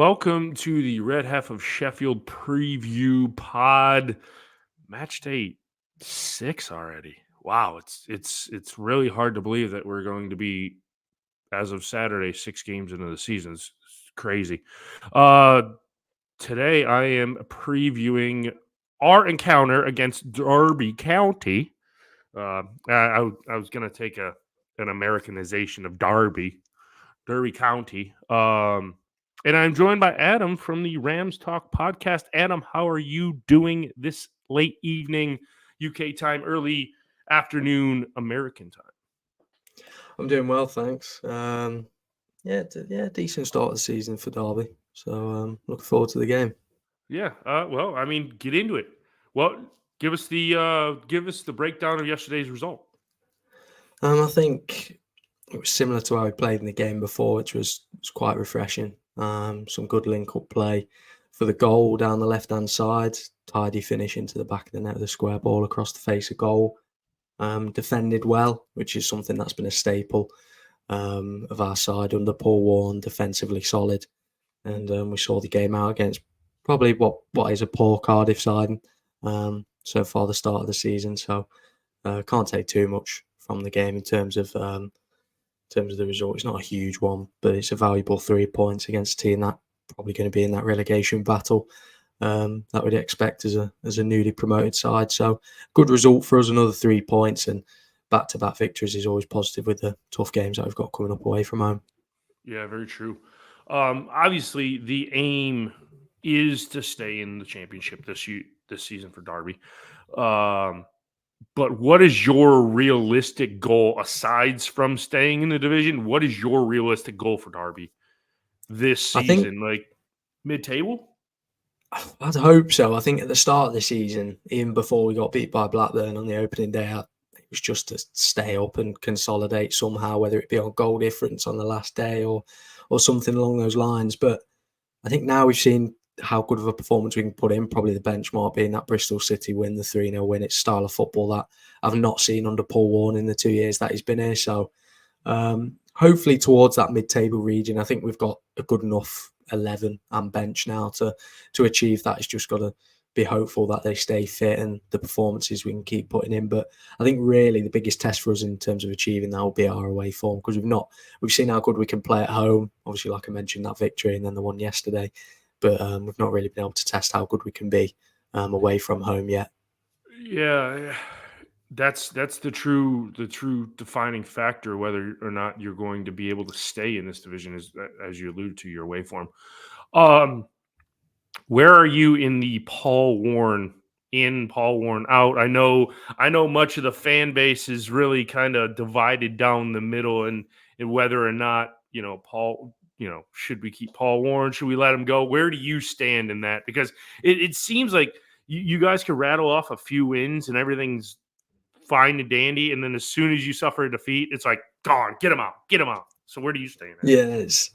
welcome to the Red Half of Sheffield preview pod. Match day 6 already. Wow, it's really hard to believe that we're going to be, as of Saturday, 6 games into the season. It's crazy. Uh, Today I am previewing our encounter against Derby County. I was going to take an Americanization of Derby County. And I'm joined by Adam from the Rams Talk podcast. Adam, how are you doing this late evening UK time, early afternoon American time? I'm doing well, thanks. Decent start of the season for Derby. So looking forward to the game. Yeah. Well, I mean, get into it. Well, give us the breakdown of yesterday's result. I think it was similar to how we played in the game before, which was quite refreshing. Some good link-up play for the goal down the left-hand side. Tidy finish into the back of the net with a square ball across the face of goal. Defended well, which is something that's been a staple of our side under Paul Warne, defensively solid. And we saw the game out against probably what is a poor Cardiff side so far the start of the season. So can't take too much from the game in terms of the result. It's not a huge one, but it's a valuable 3 points against a team that probably going to be in that relegation battle that we'd expect as a newly promoted side. So good result for us, another 3 points, and back-to-back victories is always positive with the tough games that we've got coming up away from home. Yeah, very true. Obviously, the aim is to stay in the championship this season for Derby. But what is your realistic goal aside from staying in the division? What is your realistic goal for Derby this season? Like mid-table? I'd hope so. I think at the start of the season, even before we got beat by Blackburn on the opening day, it was just to stay up and consolidate somehow, whether it be on goal difference on the last day or something along those lines. But I think now we've seen how good of a performance we can put in. Probably the benchmark being that Bristol City win, the 3-0 win. It's style of football that I've not seen under Paul Warne in the 2 years that he's been here. So hopefully towards that mid-table region, I think we've got a good enough 11 and bench now to achieve that. It's just got to be hopeful that they stay fit and the performances we can keep putting in. But I think really the biggest test for us in terms of achieving that will be our away form, because we've seen how good we can play at home. Obviously, like I mentioned, that victory and then the one yesterday, but we've not really been able to test how good we can be away from home yet. Yeah, that's the true defining factor, whether or not you're going to be able to stay in this division, as you alluded to, your way form. Where are you in the Paul Warne in, Paul Warne out? I know much of the fan base is really kind of divided down the middle, and whether or not, Paul, should we keep Paul Warne? Should we let him go? Where do you stand in that? Because it seems like you guys could rattle off a few wins and everything's fine and dandy, and then as soon as you suffer a defeat, it's like, gone, get him out. So where do you stand? Yeah, it's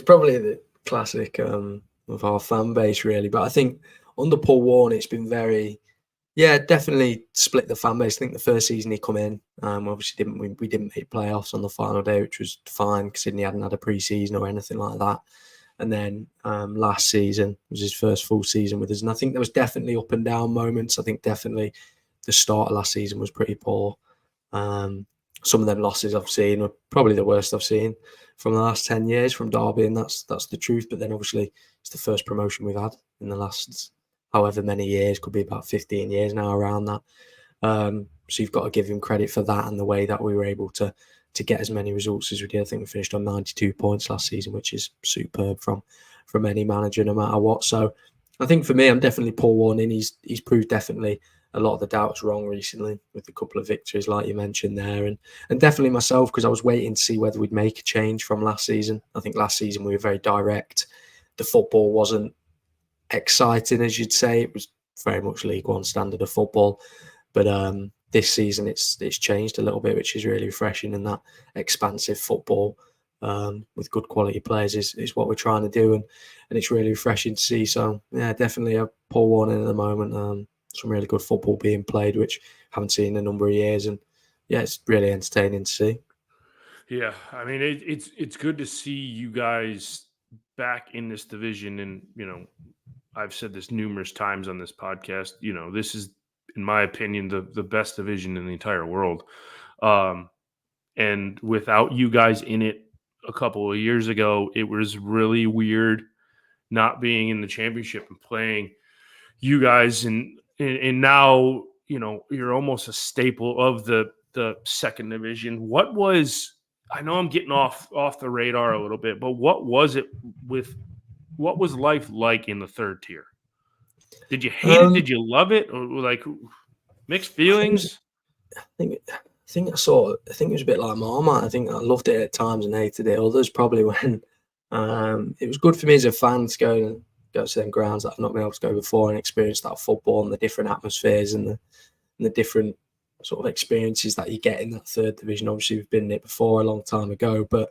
probably the classic of our fan base, really. But I think under Paul Warne, it's been definitely split the fan base. I think the first season he come in, obviously we didn't make playoffs on the final day, which was fine because Sydney hadn't had a pre-season or anything like that. And then last season was his first full season with us, and I think there was definitely up and down moments. I think definitely the start of last season was pretty poor. Some of them losses I've seen are probably the worst I've seen from the last 10 years from Derby, and that's the truth. But then obviously it's the first promotion we've had in the last however many years, could be about 15 years now, around that. So you've got to give him credit for that and the way that we were able to get as many results as we did. I think we finished on 92 points last season, which is superb from any manager, no matter what. So I think for me, I'm definitely Paul Warne in. He's proved definitely a lot of the doubts wrong recently with a couple of victories, like you mentioned there, and definitely myself, because I was waiting to see whether we'd make a change from last season. I think last season we were very direct. The football wasn't exciting, as you'd say. It was very much League One standard of football, but this season it's changed a little bit, which is really refreshing. And that expansive football with good quality players is what we're trying to do, and it's really refreshing to see. So yeah, definitely a Paul Warne in at the moment. Some really good football being played, which I haven't seen in a number of years, and yeah, it's really entertaining to see. Yeah, I mean it's good to see you guys back in this division, and I've said this numerous times on this podcast. This is, in my opinion, the best division in the entire world. And without you guys in it a couple of years ago, it was really weird not being in the championship and playing you guys. And now, you're almost a staple of the second division. I know I'm getting off the radar a little bit, but what was life like in the third tier? Did you hate it? Did you love it? Or like mixed feelings? I think I think it was a bit like Marmite. I think I loved it at times and hated it others. Probably when it was good for me as a fan to go to them grounds that I've not been able to go before and experience that football and the different atmospheres and the different sort of experiences that you get in that third division. Obviously, we've been in it before a long time ago, but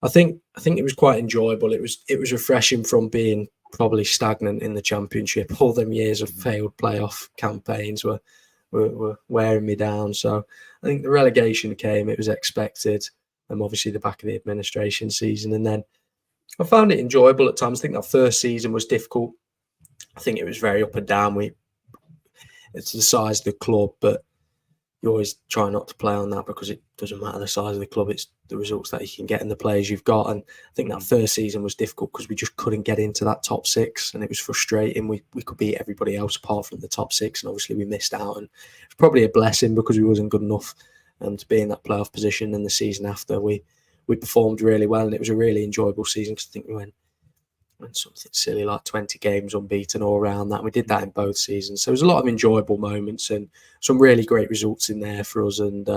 I think it was quite enjoyable. It was refreshing from being probably stagnant in the championship. All them years of failed playoff campaigns were wearing me down. So I think the relegation came. It was expected. Obviously the back of the administration season, and then I found it enjoyable at times. I think that first season was difficult. I think it was very up and down. It's the size of the club, but you always try not to play on that because it doesn't matter the size of the club. It's the results that you can get and the players you've got. And I think that first season was difficult because we just couldn't get into that top six, and it was frustrating. We could beat everybody else apart from the top six, and obviously we missed out. And it's probably a blessing because we wasn't good enough to be in that playoff position. And the season after, we performed really well, and it was a really enjoyable season because I think we went something silly like 20 games unbeaten all around that. We did that in both seasons. So there was a lot of enjoyable moments and some really great results in there for us. And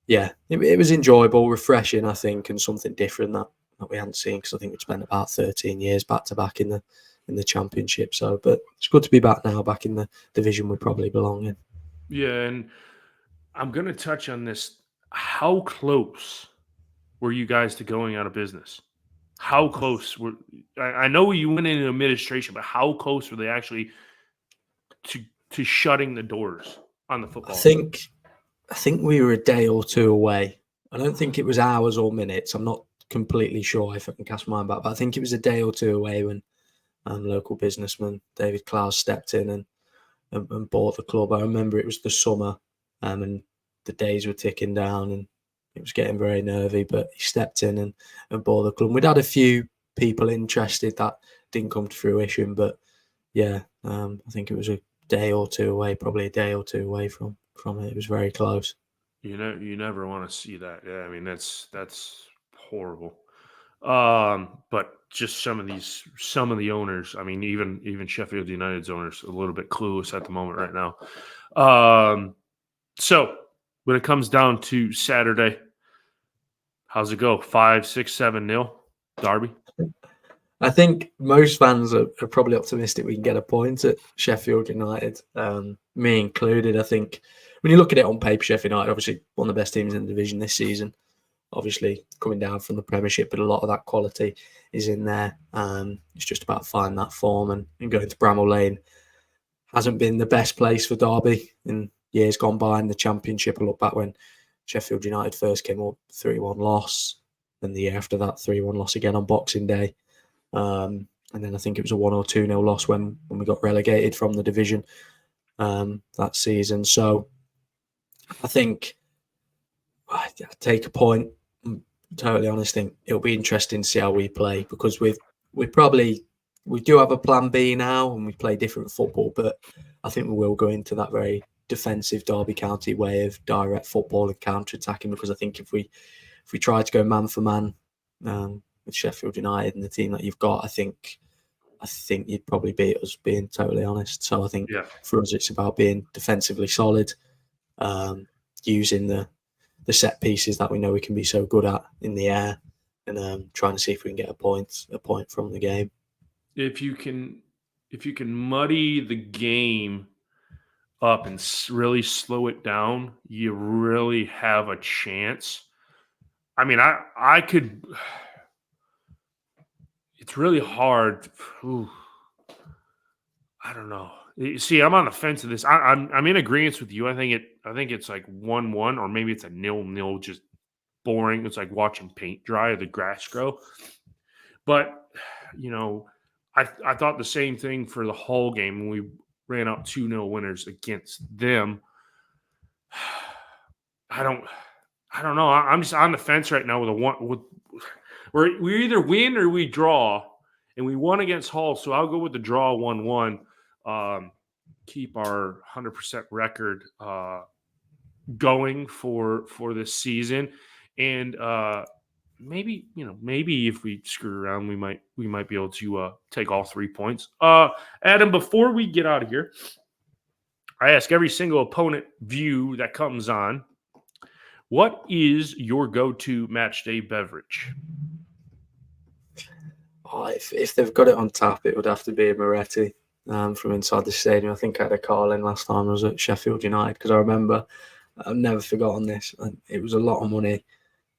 it was enjoyable, refreshing, I think, and something different that we hadn't seen because I think we'd spent about 13 years back to back in the championship. So, but it's good to be back now, back in the division we probably belong in. Yeah, and I'm going to touch on this. How close were you guys to going out of business? How close were? I know you went into administration, but how close were they actually to shutting the doors on the football? I think we were a day or two away. I don't think it was hours or minutes. I'm not completely sure if I can cast my mind back, but I think it was a day or two away when local businessman David Clowes stepped in and bought the club. I remember it was the summer and the days were ticking down and it was getting very nervy, but he stepped in and bought the club. We'd had a few people interested that didn't come to fruition, but yeah, I think it was a day or two away, probably a day or two away from it. It was very close. You never want to see that. Yeah, I mean that's horrible. But just some of the owners. I mean, even Sheffield United's owners a little bit clueless at the moment right now. So when it comes down to Saturday, how's it go? 5, 6, 7-0 Derby. I think most fans are probably optimistic we can get a point at Sheffield United, me included. I think when you look at it on paper, Sheffield United, obviously one of the best teams in the division this season, obviously coming down from the Premiership, but a lot of that quality is in there. It's just about finding that form and going to Bramall Lane. Hasn't been the best place for Derby in years gone by in the Championship. I look back when Sheffield United first came up, 3-1 loss, and the year after that, 3-1 loss again on Boxing Day. And then I think it was a 1 or 2-0 loss when we got relegated from the division that season. So I think I take a point. I'm totally honest. I think it'll be interesting to see how we play because we do have a plan B now and we play different football, but I think we will go into that very defensive Derby County way of direct football and counter-attacking because I think if we try to go man for man with Sheffield United and the team that you've got, I think you'd probably beat us, being totally honest. So I think for us, it's about being defensively solid, using the set pieces that we know we can be so good at in the air, and trying to see if we can get a point from the game. If you can muddy the game up and really slow it down, you really have a chance. I mean, I could. It's really hard. Ooh, I don't know. See, I'm on the fence of this. I'm in agreement with you. I think it's like 1-1 or maybe it's a 0-0, just boring. It's like watching paint dry or the grass grow. But you know, I thought the same thing for the Hull game when we ran out 2-0 winners against them. I don't know. I'm just on the fence right now with a one. We either win or we draw, and we won against Hull, so I'll go with the draw 1-1. Keep our 100% record going for this season, and maybe if we screw around, we might be able to take all 3 points. Adam, before we get out of here, I ask every single opponent view that comes on, what is your go-to match day beverage? Oh, if they've got it on tap, it would have to be a Moretti from inside the stadium. I think I had a call in last time I was at Sheffield United, because I remember, I've never forgotten this. And it was a lot of money,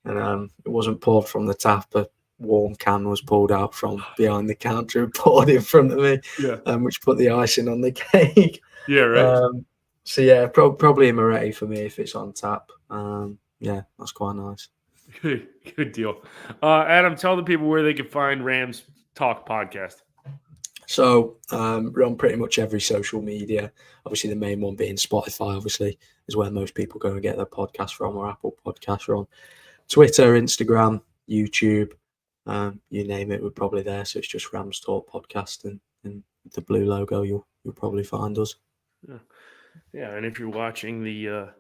and it wasn't poured from the tap. A warm can was pulled out from behind the counter and poured in front of me, Yeah. which put the icing on the cake. Yeah, right. So yeah, probably a Moretti for me if it's on tap. Yeah, that's quite nice. Good deal. Adam, tell the people where they can find Rams Talk podcast. So we're on pretty much every social media. Obviously, the main one being Spotify, obviously, is where most people go and get their podcast from, or Apple Podcasts are on. Twitter, Instagram, YouTube, you name it, we're probably there. So it's just Rams Talk Podcast, and the blue logo, you'll probably find us. Yeah, and if you're watching the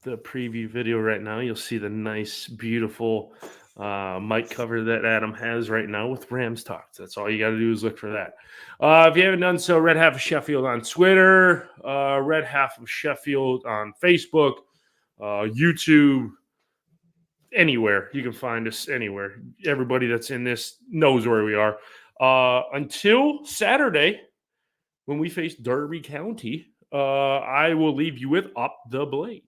preview video right now, you'll see the nice, beautiful mic cover that Adam has right now with Rams Talk. That's all you got to do is look for that. If you haven't done so, Red Half of Sheffield on Twitter, Red Half of Sheffield on Facebook, YouTube, anywhere. You can find us anywhere. Everybody that's in this knows where we are. Until Saturday, when we face Derby County, I will leave you with Up the Blade.